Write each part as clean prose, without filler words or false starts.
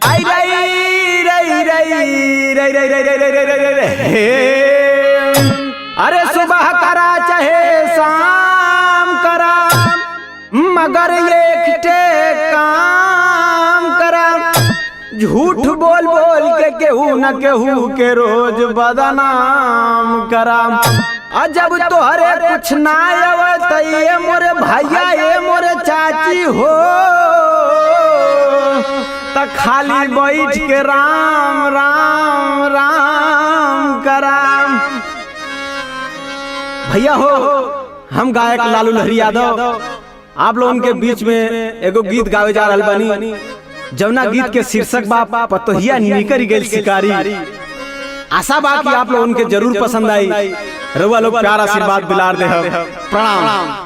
आई रई रई रई रई रई रई रई रई रई रई हे अरे सुबह करा चाहे शाम करा मगर एक टे काम करा। झूठ बोल बोल के केहू न केहू के रोज बदनाम करा। जब तोहरे कुछ ना आवत ये मोरे भैया ये मोरे चाची हो त खाली बैठ के राम राम राम करा। भैया हो हम गायक लालू लहरी यादव आप लोगों के बीच में एगो गीत गावे जा रहल बानी जवना गीत के शीर्षक बा पतोहिया निकर गेल शिकारी। आशा बा कि आप लोगों के जरूर पसंद आई। रउआ लोग प्यार आशीर्वाद दिलार दे। प्रणाम।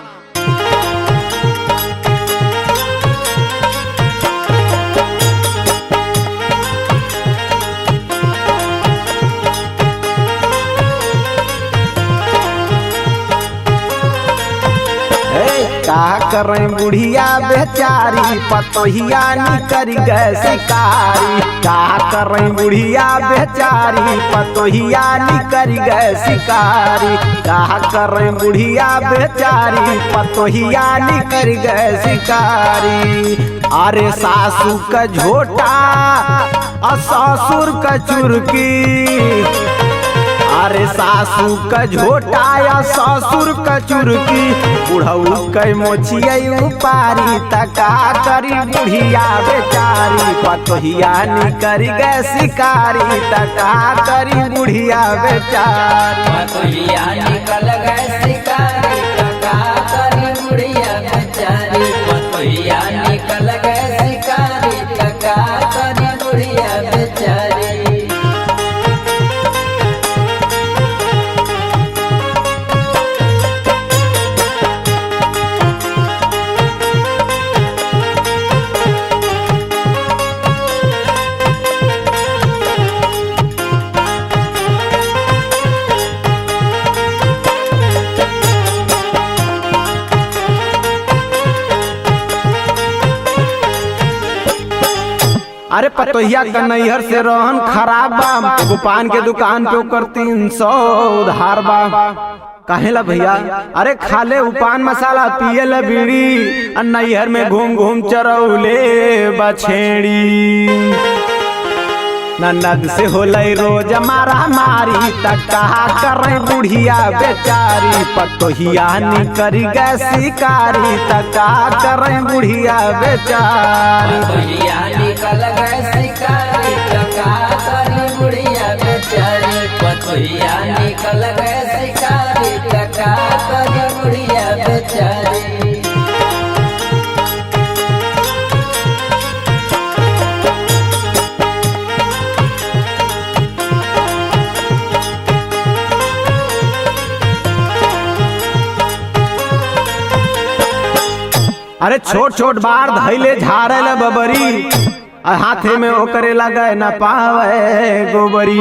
का करें बुढ़िया बेचारी पतोहिया निकर गए शिकारी। का करें बुढ़िया बेचारी पतोहिया निकर गए शिकारी। का करें बुढ़िया बेचारी पतोहिया निकर गए शिकारी। अरे सासू का झोटा और ससुर का चुरकी। अरे सासू का झोटा या ससुर का चुरकी। बुढ़ऊ कई मोचिया पारी तका करी बुढ़िया बेचारी पतोहिया निकर गए शिकारी। तका करी बुढ़िया बेचारी पतोहिया निकल गए शिकारी। तका करी बुढ़िया बेचारी पतोहिया निकल गए शिकारी। तका करी बुढ़िया बेचारी। अरे पतोहिया का नैहर से रोहन खराब बा। एगो पान के दुकान पे ओकर 300 उधार बा। कहेला भैया अरे खाले उपान मसाला पिए ला बीड़ी और नैहर में घूम घूम चरौले बछेड़ी। ननद से होलई रोज मारा मारी तका करें बुढ़िया बेचारी पतोहिया निकर गए शिकारी। तका करें बुढ़िया बेचारी पतोहिया निकल गए शिकारी। तका करी बुढ़िया बेचारी पतोहिया निकल गए शिकारी। तका करी बुढ़िया बेचारी। अरे छोट छोट बार धैले झाड़े ला बबरी हाथे में ओकरे लगे न पावे गोबरी।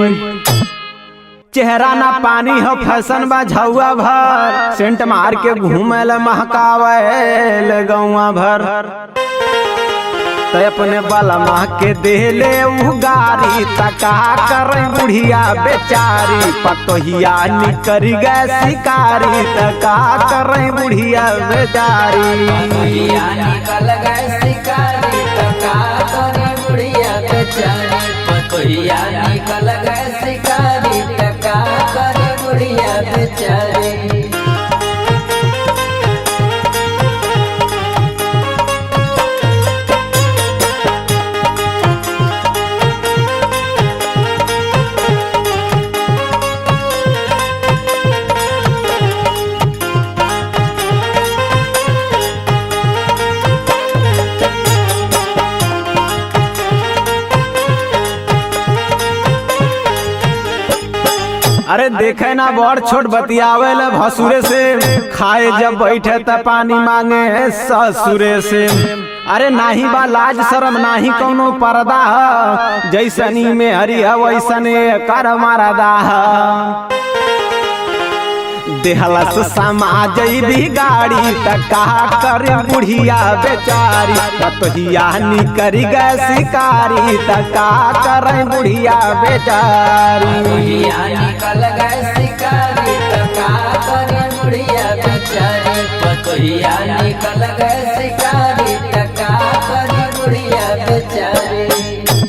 चेहरा ना पानी हो फैशन बा झौआ भर। सेंट मार के घूमे ला महकावे गौआ भर। तो अपने बलमा के देले उगारी तका करें बुढ़िया बेचारी पतोहिया निकर गए शिकारी। तका करें बुढ़िया बेचारी पतोहिया निकल गए शिकारी। तका करी बुढ़िया बेचारी पतोहिया निकल गए शिकारी। तका करी बुढ़िया बेचारी। अरे देखे ना बड़ छोट बतियावे ला भसुरे से। खाए जब बैठे त पानी मांगे ससुरे से। अरे नाही बा लाज शरम नाही कौनो पर्दा। जैसनी में हरी वैसने कर मरदा। देहलस समाज बिगाड़ी त का करे बुढ़िया बेचारी पतोहिया निकरी गए शिकारी त का करे बुढ़िया बेचारी पतोहिया निकल गए शिकारी त का करे बुढ़िया बेचारी पतोहिया